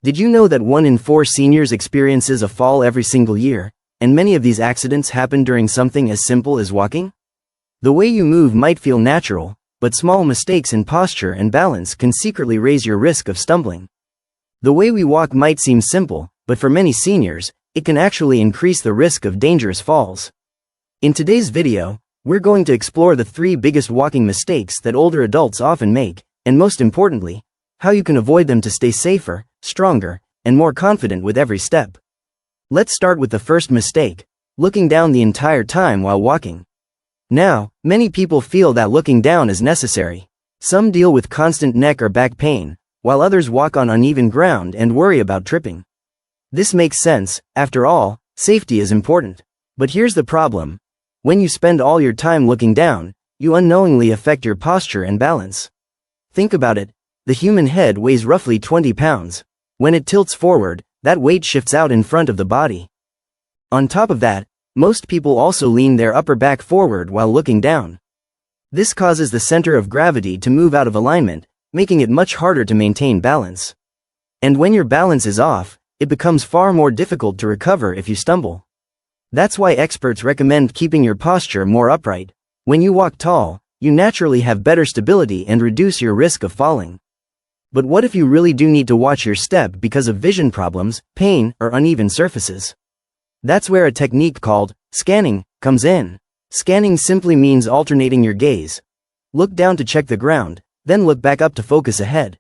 Did you know that 1 in 4 seniors experiences a fall every single year, and many of these accidents happen during something as simple as walking? The way you move might feel natural, but small mistakes in posture and balance can secretly raise your risk of stumbling. The way we walk might seem simple, but for many seniors, it can actually increase the risk of dangerous falls. In today's video, we're going to explore the 3 biggest walking mistakes that older adults often make, and most importantly, how you can avoid them to stay safer, stronger, and more confident with every step. Let's start with the first mistake: looking down the entire time while walking. Now, many people feel that looking down is necessary. Some deal with constant neck or back pain, while others walk on uneven ground and worry about tripping. This makes sense. After all, safety is important. But here's the problem. When you spend all your time looking down, you unknowingly affect your posture and balance. Think about it. The human head weighs roughly 20 pounds. When it tilts forward, that weight shifts out in front of the body. On top of that, most people also lean their upper back forward while looking down. This causes the center of gravity to move out of alignment, making it much harder to maintain balance. And when your balance is off, it becomes far more difficult to recover if you stumble. That's why experts recommend keeping your posture more upright. When you walk tall, you naturally have better stability and reduce your risk of falling. But what if you really do need to watch your step because of vision problems, pain, or uneven surfaces? That's where a technique called scanning comes in. Scanning simply means alternating your gaze. Look down to check the ground, then look back up to focus ahead.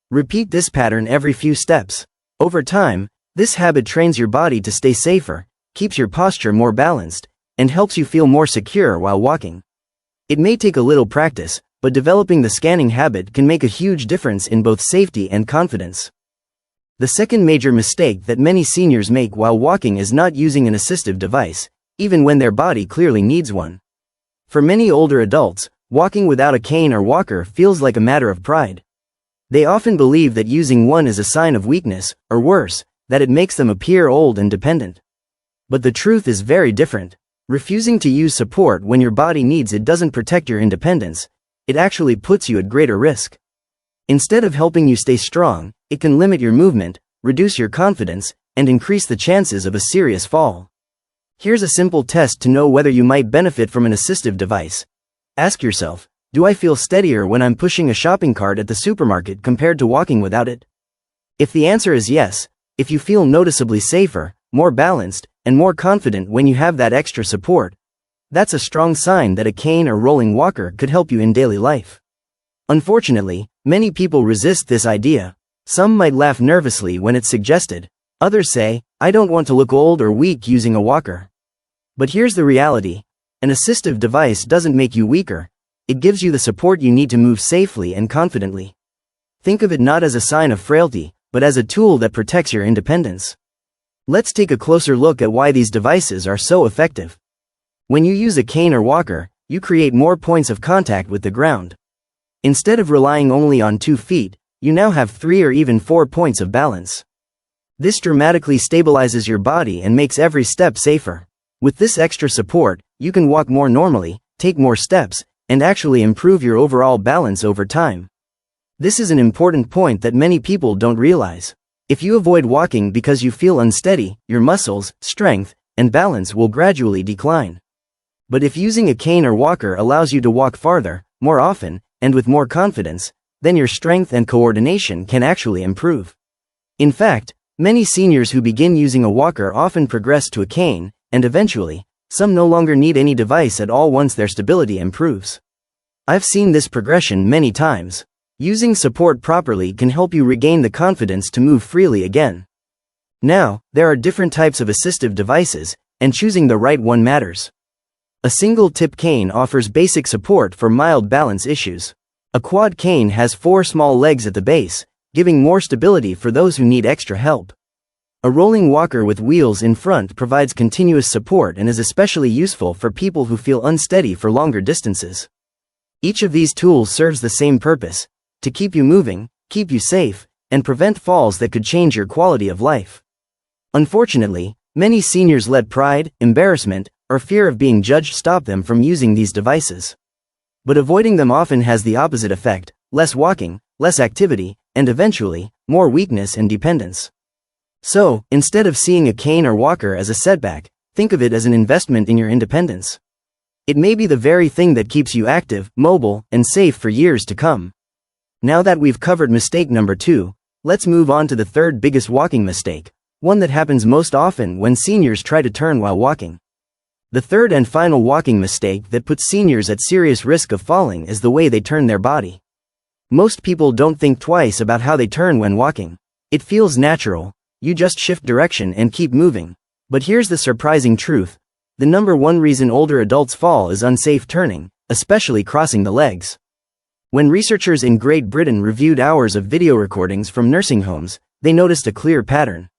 Repeat this pattern every few steps. Over time, this habit trains your body to stay safer, keeps your posture more balanced, and helps you feel more secure while walking. It may take a little practice, but developing the scanning habit can make a huge difference in both safety and confidence. The second major mistake that many seniors make while walking is not using an assistive device, even when their body clearly needs one. For many older adults, walking without a cane or walker feels like a matter of pride. They often believe that using one is a sign of weakness, or worse, that it makes them appear old and dependent. But the truth is very different. Refusing to use support when your body needs it doesn't protect your independence. It actually puts you at greater risk. Instead of helping you stay strong, it can limit your movement, reduce your confidence, and increase the chances of a serious fall. Here's a simple test to know whether you might benefit from an assistive device. Ask yourself, do I feel steadier when I'm pushing a shopping cart at the supermarket compared to walking without it? If the answer is yes, if you feel noticeably safer, more balanced, and more confident when you have that extra support, that's a strong sign that a cane or rolling walker could help you in daily life. Unfortunately, many people resist this idea. Some might laugh nervously when it's suggested. Others say, I don't want to look old or weak using a walker. But here's the reality. An assistive device doesn't make you weaker. It gives you the support you need to move safely and confidently. Think of it not as a sign of frailty, but as a tool that protects your independence. Let's take a closer look at why these devices are so effective. When you use a cane or walker, you create more points of contact with the ground. Instead of relying only on 2 feet, you now have 3 or even 4 points of balance. This dramatically stabilizes your body and makes every step safer. With this extra support, you can walk more normally, take more steps, and actually improve your overall balance over time. This is an important point that many people don't realize. If you avoid walking because you feel unsteady, your muscles, strength, and balance will gradually decline. But if using a cane or walker allows you to walk farther, more often, and with more confidence, then your strength and coordination can actually improve. In fact, many seniors who begin using a walker often progress to a cane, and eventually, some no longer need any device at all once their stability improves. I've seen this progression many times. Using support properly can help you regain the confidence to move freely again. Now, there are different types of assistive devices, and choosing the right one matters. A single-tip cane offers basic support for mild balance issues. A quad cane has 4 small legs at the base, giving more stability for those who need extra help. A rolling walker with wheels in front provides continuous support and is especially useful for people who feel unsteady for longer distances. Each of these tools serves the same purpose: to keep you moving, keep you safe, and prevent falls that could change your quality of life. Unfortunately, many seniors let pride, embarrassment, or fear of being judged stop them from using these devices. But avoiding them often has the opposite effect: less walking, less activity, and eventually, more weakness and dependence. So, instead of seeing a cane or walker as a setback, think of it as an investment in your independence. It may be the very thing that keeps you active, mobile, and safe for years to come. Now that we've covered mistake number 2, let's move on to the third biggest walking mistake, one that happens most often when seniors try to turn while walking. The third and final walking mistake that puts seniors at serious risk of falling is the way they turn their body. Most people don't think twice about how they turn when walking. It feels natural, you just shift direction and keep moving. But here's the surprising truth. The number one reason older adults fall is unsafe turning, especially crossing the legs. When researchers in Great Britain reviewed hours of video recordings from nursing homes, they noticed a clear pattern.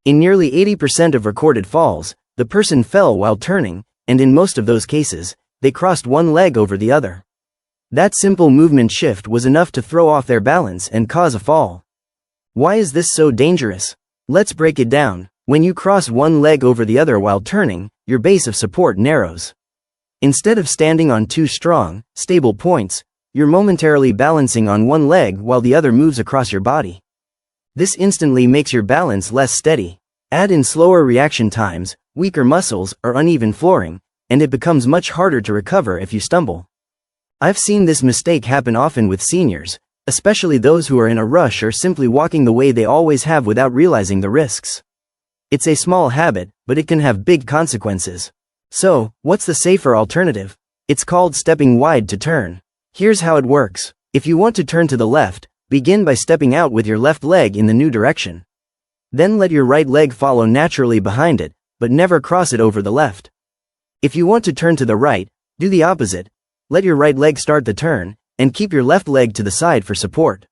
In nearly 80% of recorded falls, the person fell while turning, and in most of those cases, they crossed one leg over the other. That simple movement shift was enough to throw off their balance and cause a fall. Why is this so dangerous? Let's break it down. When you cross one leg over the other while turning, your base of support narrows. Instead of standing on two strong, stable points, you're momentarily balancing on one leg while the other moves across your body. This instantly makes your balance less steady. Add in slower reaction times, weaker muscles, or uneven flooring, and it becomes much harder to recover if you stumble. I've seen this mistake happen often with seniors, especially those who are in a rush or simply walking the way they always have without realizing the risks. It's a small habit, but it can have big consequences. So, what's the safer alternative? It's called stepping wide to turn. Here's how it works. If you want to turn to the left, begin by stepping out with your left leg in the new direction. Then let your right leg follow naturally behind it, but never cross it over the left. If you want to turn to the right, do the opposite. Let your right leg start the turn, and keep your left leg to the side for support.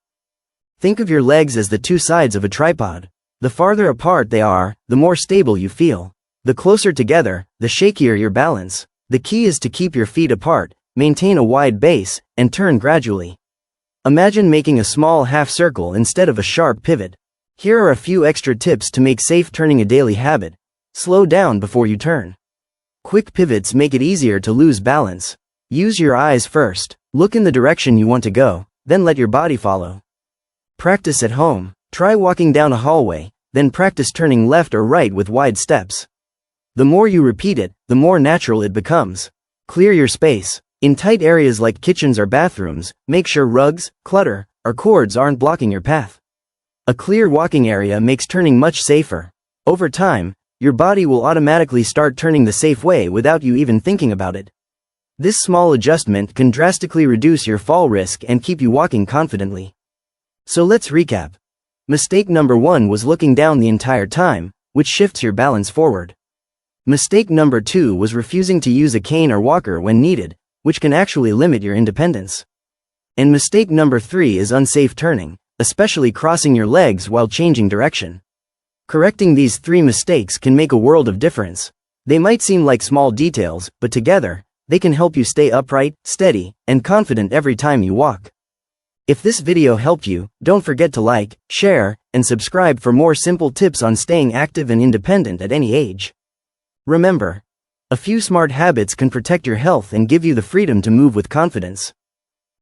Think of your legs as the two sides of a tripod. The farther apart they are, the more stable you feel. The closer together, the shakier your balance. The key is to keep your feet apart, maintain a wide base, and turn gradually. Imagine making a small half circle instead of a sharp pivot. Here are a few extra tips to make safe turning a daily habit. Slow down before you turn. Quick pivots make it easier to lose balance. Use your eyes first. Look in the direction you want to go, then let your body follow. Practice at home. Try walking down a hallway, then practice turning left or right with wide steps. The more you repeat it, the more natural it becomes. Clear your space. In tight areas like kitchens or bathrooms, make sure rugs, clutter, or cords aren't blocking your path. A clear walking area makes turning much safer. Over time, your body will automatically start turning the safe way without you even thinking about it. This small adjustment can drastically reduce your fall risk and keep you walking confidently. So let's recap. Mistake number 1 was looking down the entire time, which shifts your balance forward. Mistake number 2 was refusing to use a cane or walker when needed, which can actually limit your independence. And mistake number 3 is unsafe turning, especially crossing your legs while changing direction. Correcting these 3 mistakes can make a world of difference. They might seem like small details, but together, they can help you stay upright, steady, and confident every time you walk. If this video helped you, don't forget to like, share, and subscribe for more simple tips on staying active and independent at any age. Remember, a few smart habits can protect your health and give you the freedom to move with confidence.